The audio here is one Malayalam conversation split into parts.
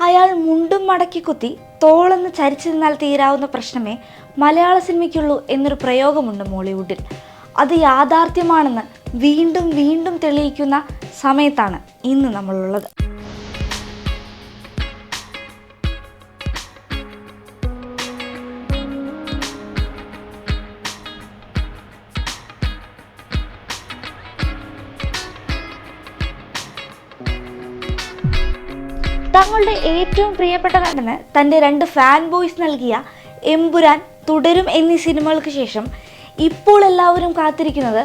അയാൾ മുണ്ടും മടക്കി കുത്തി തോളെന്ന് ചരിച്ചു നിന്നാൽ തീരാവുന്ന പ്രശ്നമേ മലയാള സിനിമയ്ക്കുള്ളൂ എന്നൊരു പ്രയോഗമുണ്ട് മോളിവുഡിൽ. അത് യാഥാർത്ഥ്യമാണെന്ന് വീണ്ടും വീണ്ടും തെളിയിക്കുന്ന സമയത്താണ് ഇന്ന് നമ്മളുള്ളത്. തങ്ങളുടെ ഏറ്റവും പ്രിയപ്പെട്ട നടന് തൻ്റെ 2 ഫാൻ ബോയ്സ് നൽകിയ എമ്പുരാൻ, തുടരും എന്നീ സിനിമകൾക്ക് ശേഷം ഇപ്പോൾ എല്ലാവരും കാത്തിരിക്കുന്നത്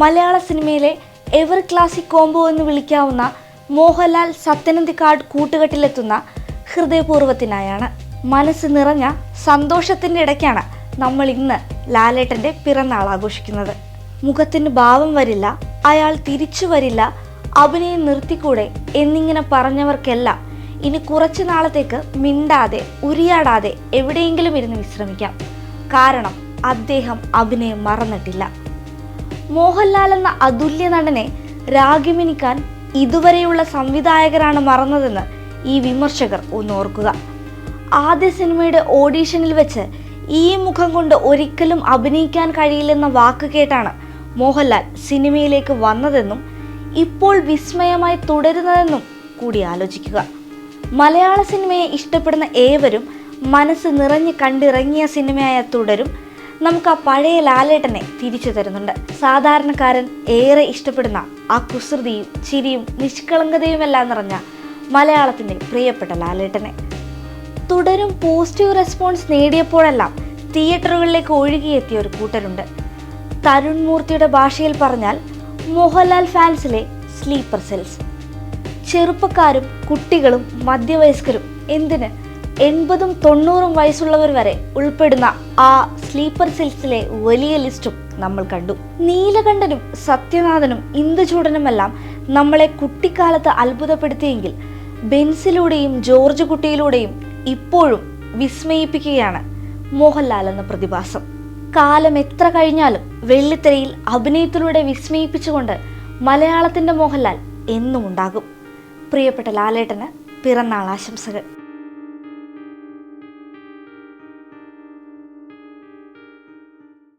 മലയാള സിനിമയിലെ എവർ ക്ലാസിക് കോംബോ എന്ന് വിളിക്കാവുന്ന മോഹൻലാൽ സത്യനന്ദിക്കാട് കൂട്ടുകെട്ടിലെത്തുന്ന ഹൃദയപൂർവ്വത്തിനായാണ്. മനസ്സ് നിറഞ്ഞ സന്തോഷത്തിൻ്റെ ഇടയ്ക്കാണ് നമ്മൾ ഇന്ന് ലാലേട്ടൻ്റെ പിറന്നാൾ ആഘോഷിക്കുന്നത്. മുഖത്തിന് ഭാവം വരില്ല, അയാൾ തിരിച്ചു വരില്ല, അഭിനയം നിർത്തിക്കൂടെ എന്നിങ്ങനെ പറഞ്ഞവർക്കെല്ലാം ഇനി കുറച്ചു നാളത്തേക്ക് മിണ്ടാതെ ഉരിയാടാതെ എവിടെയെങ്കിലും ഇരുന്ന് വിശ്രമിക്കാം. കാരണം അദ്ദേഹം അഭിനയം മറന്നിട്ടില്ല. മോഹൻലാൽ എന്ന അതുല്യ നടനെ രാഗിമിനിക്കാൻ ഇതുവരെയുള്ള സംവിധായകരാണ് മറന്നതെന്ന് ഈ വിമർശകർ ഒന്നോർക്കുക. ആദ്യ സിനിമയുടെ ഓഡീഷനിൽ വെച്ച് ഈ മുഖം കൊണ്ട് ഒരിക്കലും അഭിനയിക്കാൻ കഴിയില്ലെന്ന വാക്ക് കേട്ടാണ് മോഹൻലാൽ സിനിമയിലേക്ക് വന്നതെന്നും ഇപ്പോൾ വിസ്മയമായി തുടരുന്നതെന്നും കൂടി ആലോചിക്കുക. മലയാള സിനിമയെ ഇഷ്ടപ്പെടുന്ന ഏവരും മനസ്സ് നിറഞ്ഞ് കണ്ടിറങ്ങിയ സിനിമയായ തുടരും നമുക്ക് ആ പഴയ ലാലേട്ടനെ തിരിച്ചു തരുന്നുണ്ട്. സാധാരണക്കാരൻ ഏറെ ഇഷ്ടപ്പെടുന്ന ആ കുസൃതിയും ചിരിയും നിഷ്കളങ്കതയുമെല്ലാം നിറഞ്ഞ മലയാളത്തിൻ്റെ പ്രിയപ്പെട്ട ലാലേട്ടനെ. തുടരും പോസിറ്റീവ് റെസ്പോൺസ് നേടിയപ്പോഴെല്ലാം തിയേറ്ററുകളിലേക്ക് ഒഴുകിയെത്തിയ ഒരു കൂട്ടരുണ്ട്. തരുൺ മൂർത്തിയുടെ ഭാഷയിൽ പറഞ്ഞാൽ മോഹൻലാൽ ഫാൻസിലെ സ്ലീപ്പർ സെൽസ്. ചെറുപ്പക്കാരും കുട്ടികളും മധ്യവയസ്കരും എന്തിന് 80ഉം 90ഉം വയസ്സുള്ളവർ വരെ ഉൾപ്പെടുന്ന ആ സ്ലീപ്പർ സെൽസിലെ വലിയ ലിസ്റ്റും നമ്മൾ കണ്ടു. നീലകണ്ഠനും സത്യനാഥനും ഇന്ദുചൂടനുമെല്ലാം നമ്മളെ കുട്ടിക്കാലത്ത് അത്ഭുതപ്പെടുത്തിയെങ്കിൽ ബെൻസിലൂടെയും ജോർജ് കുട്ടിയിലൂടെയും ഇപ്പോഴും വിസ്മയിപ്പിക്കുകയാണ് മോഹൻലാൽ എന്ന പ്രതിഭാസം. കാലം എത്ര കഴിഞ്ഞാലും വെള്ളിത്തിരയിൽ അഭിനയത്തിലൂടെ വിസ്മയിപ്പിച്ചുകൊണ്ട് മലയാളത്തിൻ്റെ മോഹൻലാൽ എന്നും ഉണ്ടാകും. പ്രിയപ്പെട്ട ലാലേട്ടന് പിറന്നാൾ ആശംസകൾ.